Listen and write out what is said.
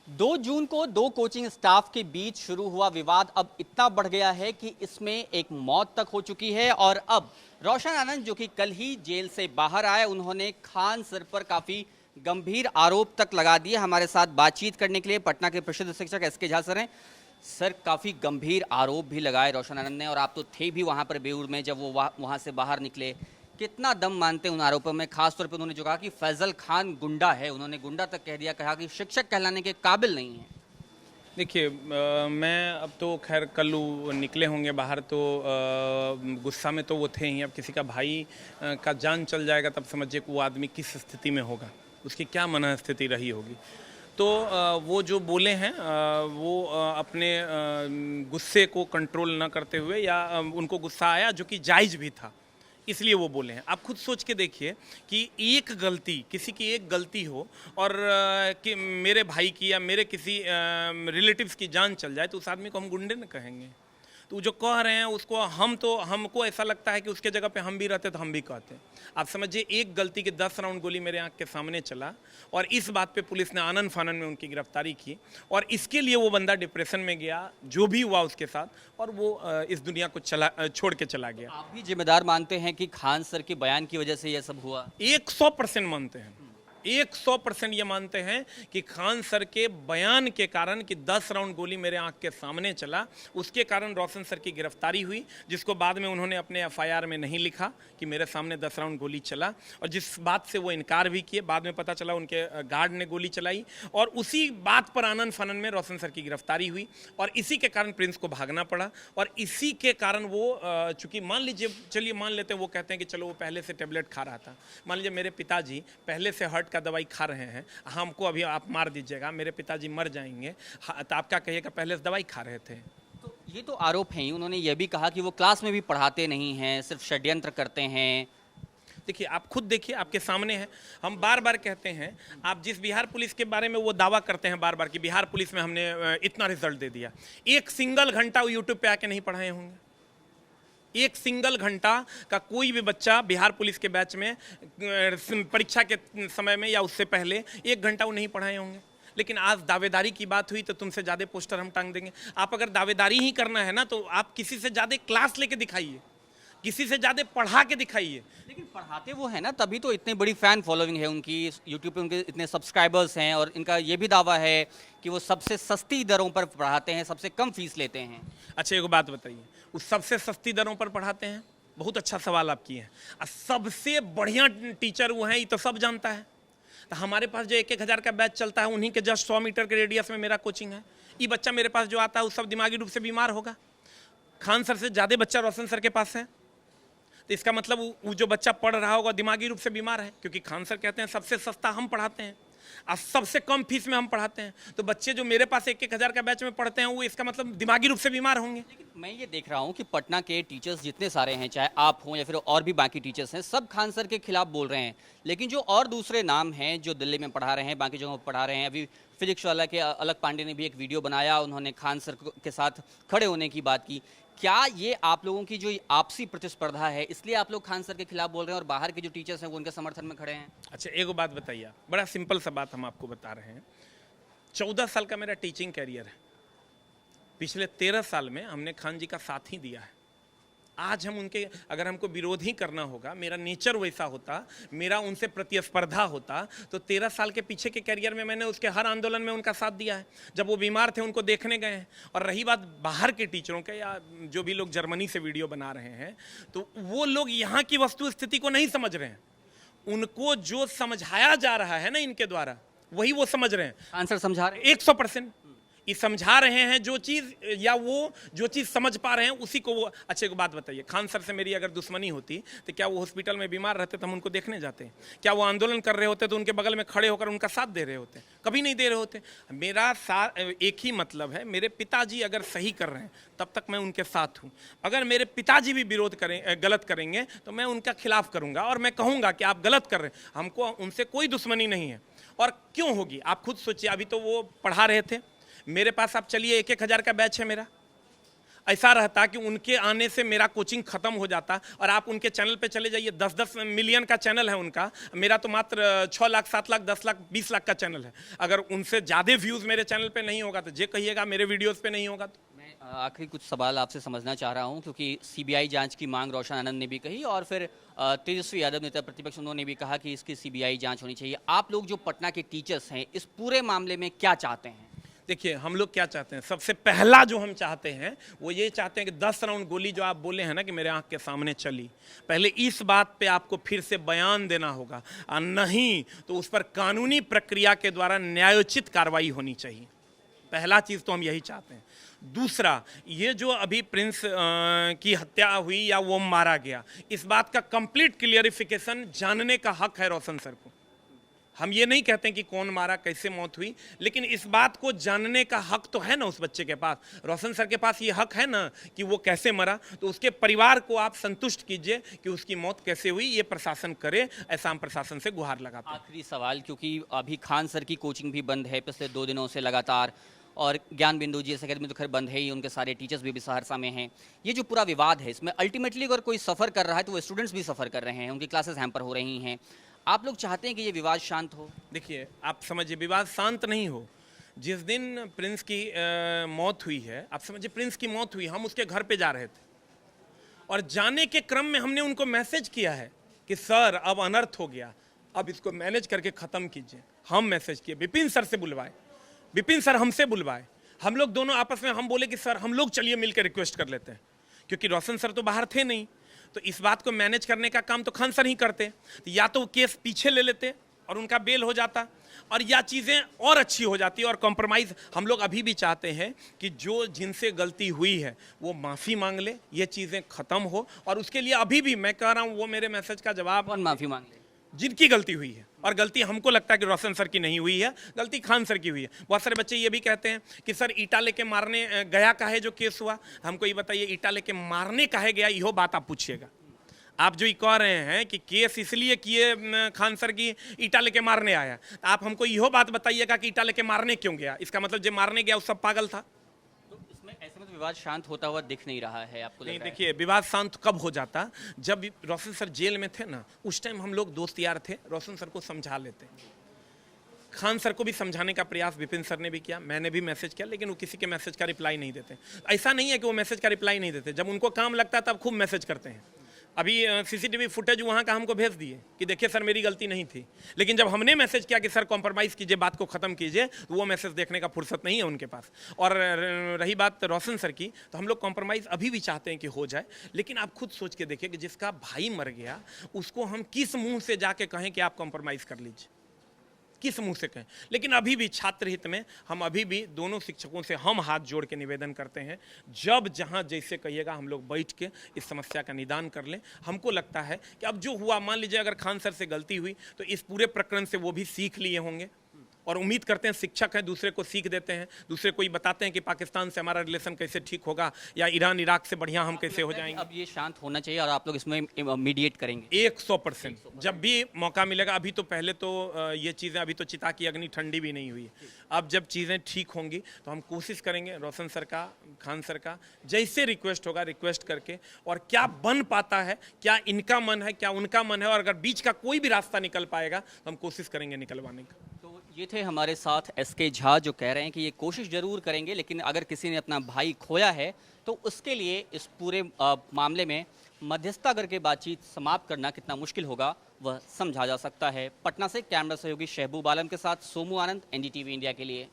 2 जून को 2 coaching staff के बीच शुरू हुआ विवाद अब इतना बढ़ गया है कि इसमें एक मौत तक हो चुकी है। और अब रोशन आनंद, जो कि कल ही जेल से बाहर आए, उन्होंने खान सर पर काफी गंभीर आरोप तक लगा दिए। हमारे साथ बातचीत करने के लिए पटना के प्रसिद्ध शिक्षक एसके झा सर हैं। सर, काफी गंभीर आरोप भी लगाए रोशन आनंद ने, और आप तो थे भी वहां पर बेऊर में जब वो वहां से बाहर निकले। कितना दम मानते हैं उन आरोपों में? खासतौर पर उन्होंने जो कहा कि फैजल खान गुंडा है, उन्होंने गुंडा तक कह दिया, कहा कि शिक्षक कहलाने के काबिल नहीं है। देखिए, मैं अब तो खैर कल निकले होंगे बाहर, तो गुस्सा में तो वो थे ही। अब किसी का भाई का जान चल जाएगा तब समझिए कि वो आदमी किस स्थिति में होगा, उसकी क्या मन स्थिति रही होगी। तो वो जो बोले हैं वो अपने गुस्से को कंट्रोल ना करते हुए, या उनको गुस्सा आया जो कि जायज़ भी था, इसलिए वो बोले हैं। आप खुद सोच के देखिए कि एक गलती, किसी की एक गलती हो और कि मेरे भाई की या मेरे किसी रिलेटिव्स की जान चल जाए, तो उस आदमी को हम गुंडे न कहेंगे। तो जो कह रहे हैं उसको हमको ऐसा लगता है कि उसके जगह पे हम भी रहते तो हम भी कहते। आप समझिए, एक गलती के 10 राउंड गोली मेरे आंख के सामने चला, और इस बात पे पुलिस ने आनन फानन में उनकी गिरफ्तारी की, और इसके लिए वो बंदा डिप्रेशन में गया, जो भी हुआ उसके साथ, और वो इस दुनिया को छोड़ के चला गया। आप भी जिम्मेदार मानते हैं कि खान सर के बयान की वजह से यह सब हुआ? 100% मानते हैं, 100% ये मानते हैं कि खान सर के बयान के कारण, कि 10 राउंड गोली मेरे आंख के सामने चला, उसके कारण रोशन सर की गिरफ्तारी हुई, जिसको बाद में उन्होंने अपने एफआईआर में नहीं लिखा कि मेरे सामने 10 राउंड गोली चला, और जिस बात से वो इनकार भी किए। बाद में पता चला उनके गार्ड ने गोली चलाई, और उसी बात पर आनन फानन में रोशन सर की गिरफ्तारी हुई, और इसी के कारण प्रिंस को भागना पड़ा। और इसी के कारण वो चूंकि मान लीजिए, चलिए मान लेते हैं, वो कहते हैं कि चलो वो पहले से टेबलेट खा रहा था। मान लीजिए मेरे पिताजी पहले से हार्ट का दवाई खा रहे हैं, हमको अभी आप मार दीजिएगा, मेरे पिताजी मर जाएंगे, तो आप क्या कहिएगा पहले से दवाई खा रहे थे? तो ये तो आरोप है ही। उन्होंने ये भी कहा कि वो क्लास में भी पढ़ाते नहीं हैं, सिर्फ षड्यंत्र करते हैं। देखिए, आप खुद देखिए, आपके सामने है। हम बार बार कहते हैं, आप जिस बिहार पुलिस के बारे में वो दावा करते हैं बार बार कि बिहार पुलिस में हमने इतना रिजल्ट दे दिया, एक सिंगल घंटा वो यूट्यूब पे आके नहीं पढ़ाए होंगे। एक सिंगल घंटा का कोई भी बच्चा बिहार पुलिस के बैच में परीक्षा के समय में या उससे पहले 1 घंटा वो नहीं पढ़ाए होंगे। लेकिन आज दावेदारी की बात हुई तो तुमसे ज़्यादा पोस्टर हम टांग देंगे। आप अगर दावेदारी ही करना है ना, तो आप किसी से ज़्यादा क्लास लेके दिखाइए, किसी से ज़्यादा पढ़ा के दिखाइए। लेकिन पढ़ाते वो है ना, तभी तो इतनी बड़ी फैन फॉलोइंग है उनकी, यूट्यूब पे उनके इतने सब्सक्राइबर्स हैं, और इनका ये भी दावा है कि वो सबसे सस्ती दरों पर पढ़ाते हैं, सबसे कम फीस लेते हैं। अच्छा, एक बात बताइए, उस सबसे सस्ती दरों पर पढ़ाते हैं? बहुत अच्छा सवाल आप किए हैं। सबसे बढ़िया टीचर वो हैं, ये तो सब जानता है। तो हमारे पास जो 1-1 हज़ार का बैच चलता है, उन्हीं के जस्ट 100 मीटर के रेडियस में मेरा कोचिंग है। ये बच्चा मेरे पास जो आता है वो सब दिमागी रूप से बीमार होगा। खान सर से ज़्यादा बच्चा रोशन सर के पास है, तो इसका मतलब वो जो बच्चा पढ़ रहा होगा दिमागी रूप से बीमार है, क्योंकि खान सर कहते हैं सबसे सस्ता हम पढ़ाते हैं और सबसे कम फीस में हम पढ़ाते हैं। तो बच्चे जो मेरे पास 1-1 हज़ार का बैच में पढ़ते हैं, वो इसका मतलब दिमागी रूप से बीमार होंगे। लेकिन मैं ये देख रहा हूँ कि पटना के टीचर्स जितने सारे हैं, चाहे आप हों या फिर और भी बाकी टीचर्स हैं, सब खान सर के खिलाफ बोल रहे हैं। लेकिन जो और दूसरे नाम हैं जो दिल्ली में पढ़ा रहे हैं, बाकी जगहों पर पढ़ा रहे हैं, अभी फिजिक्स वाला के अलग पांडे ने भी एक वीडियो बनाया, उन्होंने खान सर के साथ खड़े होने की बात की। क्या ये आप लोगों की जो आपसी प्रतिस्पर्धा है, इसलिए आप लोग खान सर के खिलाफ बोल रहे हैं, और बाहर के जो टीचर्स हैं वो उनके समर्थन में खड़े हैं? अच्छा, एक बात बताइए, बड़ा सिंपल सा बात हम आपको बता रहे हैं। 14 साल का मेरा टीचिंग कैरियर है। पिछले 13 साल में हमने खान जी का साथ ही दिया है। आज हम उनके, अगर हमको विरोध ही करना होगा, मेरा नेचर वैसा होता, मेरा उनसे प्रतिस्पर्धा होता, तो 13 साल के पीछे के कैरियर में मैंने उसके हर आंदोलन में उनका साथ दिया है। जब वो बीमार थे उनको देखने गए हैं। और रही बात बाहर के टीचरों के, या जो भी लोग जर्मनी से वीडियो बना रहे हैं, तो वो लोग यहाँ की वस्तु स्थिति को नहीं समझ रहे हैं। उनको जो समझाया जा रहा है ना इनके द्वारा, वही वो समझ रहे हैं। आंसर समझा रहे हैं 100% ये समझा रहे हैं जो चीज़, या वो जो चीज़ समझ पा रहे हैं उसी को वो। अच्छे को बात बताइए, खान सर से मेरी अगर दुश्मनी होती तो क्या वो हॉस्पिटल में बीमार रहते तो हम उनको देखने जाते? क्या वो आंदोलन कर रहे होते तो उनके बगल में खड़े होकर उनका साथ दे रहे होते? कभी नहीं दे रहे होते। मेरा साथ एक ही मतलब है, मेरे पिताजी अगर सही कर रहे हैं तब तक मैं उनके साथ हूँ। अगर मेरे पिताजी भी विरोध करें, गलत करेंगे, तो मैं उनका खिलाफ करूँगा, और मैं कहूँगा कि आप गलत कर रहे हैं। हमको उनसे कोई दुश्मनी नहीं है। और क्यों होगी, आप खुद सोचिए। अभी तो वो पढ़ा रहे थे मेरे पास, आप चलिए 1-1 हज़ार का बैच है मेरा। ऐसा रहता कि उनके आने से मेरा कोचिंग खत्म हो जाता और आप उनके चैनल पे चले जाइए, 10-10 मिलियन का चैनल है उनका, मेरा तो मात्र 6 लाख 7 लाख 10 लाख 20 लाख का चैनल है। अगर उनसे ज़्यादा व्यूज़ मेरे चैनल पे नहीं होगा तो जे कहिएगा मेरे वीडियोज़ पे नहीं होगा। तो मैं आखिरी कुछ सवाल आपसे समझना चाह रहा हूं, क्योंकि सीबीआई जांच की मांग रोशन आनंद ने भी कही और फिर तेजस्वी यादव नेता प्रतिपक्ष उन्होंने भी कहा कि इसकी सीबीआई जांच होनी चाहिए। आप लोग जो पटना के टीचर्स हैं इस पूरे मामले में क्या चाहते हैं? देखिए हम लोग क्या चाहते हैं, सबसे पहला जो हम चाहते हैं वो ये चाहते हैं कि 10 राउंड गोली जो आप बोले हैं ना कि मेरे आंख के सामने चली, पहले इस बात पे आपको फिर से बयान देना होगा और नहीं तो उस पर कानूनी प्रक्रिया के द्वारा न्यायोचित कार्रवाई होनी चाहिए। पहला चीज़ तो हम यही चाहते हैं। दूसरा, ये जो अभी प्रिंस की हत्या हुई या वो मारा गया, इस बात का कंप्लीट क्लियरिफिकेशन जानने का हक है रोशन सर को। हम ये नहीं कहते कि कौन मारा, कैसे मौत हुई, लेकिन इस बात को जानने का हक तो है ना उस बच्चे के पास, रोशन सर के पास ये हक है ना कि वो कैसे मरा। तो उसके परिवार को आप संतुष्ट कीजिए कि उसकी मौत कैसे हुई, ये प्रशासन करे, ऐसा हम प्रशासन से गुहार लगाते हैं। आखिरी सवाल, क्योंकि अभी खान सर की कोचिंग भी बंद है पिछले 2 दिनों से लगातार, और ज्ञान बिंदु जी अकेडमी तो खैर बंद है ही, उनके सारे टीचर्स भी सहरसा में हैं। ये जो पूरा विवाद है इसमें अल्टीमेटली अगर कोई सफ़र कर रहा है तो वो स्टूडेंट्स भी सफ़र कर रहे हैं, उनकी क्लासेस हैम्पर हो रही हैं। आप लोग चाहते हैं कि ये विवाद शांत हो? देखिए आप समझिए, विवाद शांत नहीं हो। जिस दिन प्रिंस की मौत हुई है, आप समझिए प्रिंस की मौत हुई, हम उसके घर पे जा रहे थे और जाने के क्रम में हमने उनको मैसेज किया है कि सर अब अनर्थ हो गया, अब इसको मैनेज करके ख़त्म कीजिए। हम मैसेज किए, विपिन सर से बुलवाए, विपिन सर हमसे बुलवाए, हम लोग दोनों आपस में हम बोले कि सर हम लोग चलिए मिलकर रिक्वेस्ट कर लेते हैं, क्योंकि रोशन सर तो बाहर थे नहीं, तो इस बात को मैनेज करने का काम तो खान सर ही करते। तो या तो वो केस पीछे ले लेते और उनका बेल हो जाता, और या चीज़ें और अच्छी हो जाती और कॉम्प्रोमाइज़। हम लोग अभी भी चाहते हैं कि जो जिनसे गलती हुई है वो माफ़ी मांग ले, ये चीज़ें ख़त्म हो, और उसके लिए अभी भी मैं कह रहा हूँ वो मेरे मैसेज का जवाब, कौन माफ़ी मांग ले? जिनकी गलती हुई है, और गलती हमको लगता है कि रोशन सर की नहीं हुई है, गलती खान सर की हुई है। बहुत सारे बच्चे ये भी कहते हैं कि सर ईटा लेके मारने गया का है जो केस हुआ, हमको ये बताइए ईटा लेके मारने का है गया, यो बात आप पूछिएगा। आप जो ये कह रहे हैं कि केस इसलिए किए खान सर की ईटा लेके मारने आया, तो आप हमको यहो बात बताइएगा कि ईटा लेके मारने क्यों गया, इसका मतलब जो मारने गया वो सब पागल था। तो इसमें ऐसे में तो विवाद शांत होता हुआ दिख नहीं रहा है, आपको नहीं, लग रहा है? देखिए विवाद शांत कब हो जाता, जब रोशन सर जेल में थे ना, उस टाइम हम लोग दोस्त यार थे, रोशन सर को समझा लेते। खान सर को भी समझाने का प्रयास विपिन सर ने भी किया, मैंने भी मैसेज किया, लेकिन वो किसी के मैसेज का रिप्लाई नहीं देते। ऐसा नहीं है कि वो मैसेज का रिप्लाई नहीं देते, जब उनको काम लगता है तब खूब मैसेज करते हैं। अभी सीसीटीवी फुटेज वहाँ का हमको भेज दिए कि देखिए सर मेरी गलती नहीं थी, लेकिन जब हमने मैसेज किया कि सर कॉम्प्रोमाइज़ कीजिए, बात को ख़त्म कीजिए, तो वो मैसेज देखने का फुर्सत नहीं है उनके पास। और रही बात रोशन सर की, तो हम लोग कॉम्प्रोमाइज़ अभी भी चाहते हैं कि हो जाए, लेकिन आप खुद सोच के देखिए कि जिसका भाई मर गया उसको हम किस मुँह से जाके कहें कि आप कॉम्प्रोमाइज़ कर लीजिए, किस मुंह से कहें। लेकिन अभी भी छात्र हित में हम अभी भी दोनों शिक्षकों से हम हाथ जोड़ के निवेदन करते हैं, जब जहां जैसे कहिएगा हम लोग बैठ के इस समस्या का निदान कर लें। हमको लगता है कि अब जो हुआ, मान लीजिए अगर खान सर से गलती हुई तो इस पूरे प्रकरण से वो भी सीख लिए होंगे, और उम्मीद करते हैं शिक्षक हैं दूसरे को सीख देते हैं, दूसरे को ये बताते हैं कि पाकिस्तान से हमारा रिलेशन कैसे ठीक होगा या ईरान इराक से बढ़िया हम कैसे हो जाएंगे। अब ये शांत होना चाहिए और आप लोग इसमें मीडिएट करेंगे? 100% जब भी मौका मिलेगा। अभी तो पहले तो ये चीज़ें, अभी तो चिता की अग्नि ठंडी भी नहीं हुई है। अब जब चीज़ें ठीक होंगी तो हम कोशिश करेंगे रोशन सर का, खान सर का जैसे रिक्वेस्ट होगा रिक्वेस्ट करके, और क्या बन पाता है, क्या इनका मन है, क्या उनका मन है, और अगर बीच का कोई भी रास्ता निकल पाएगा तो हम कोशिश करेंगे निकलवाने का। तो ये थे हमारे साथ एसके झा, जो कह रहे हैं कि ये कोशिश जरूर करेंगे, लेकिन अगर किसी ने अपना भाई खोया है तो उसके लिए इस पूरे मामले में मध्यस्थता करके बातचीत समाप्त करना कितना मुश्किल होगा वह समझा जा सकता है। पटना से कैमरा सहयोगी शहबूब आलम के साथ सोमू आनंद, एनडीटीवी इंडिया के लिए।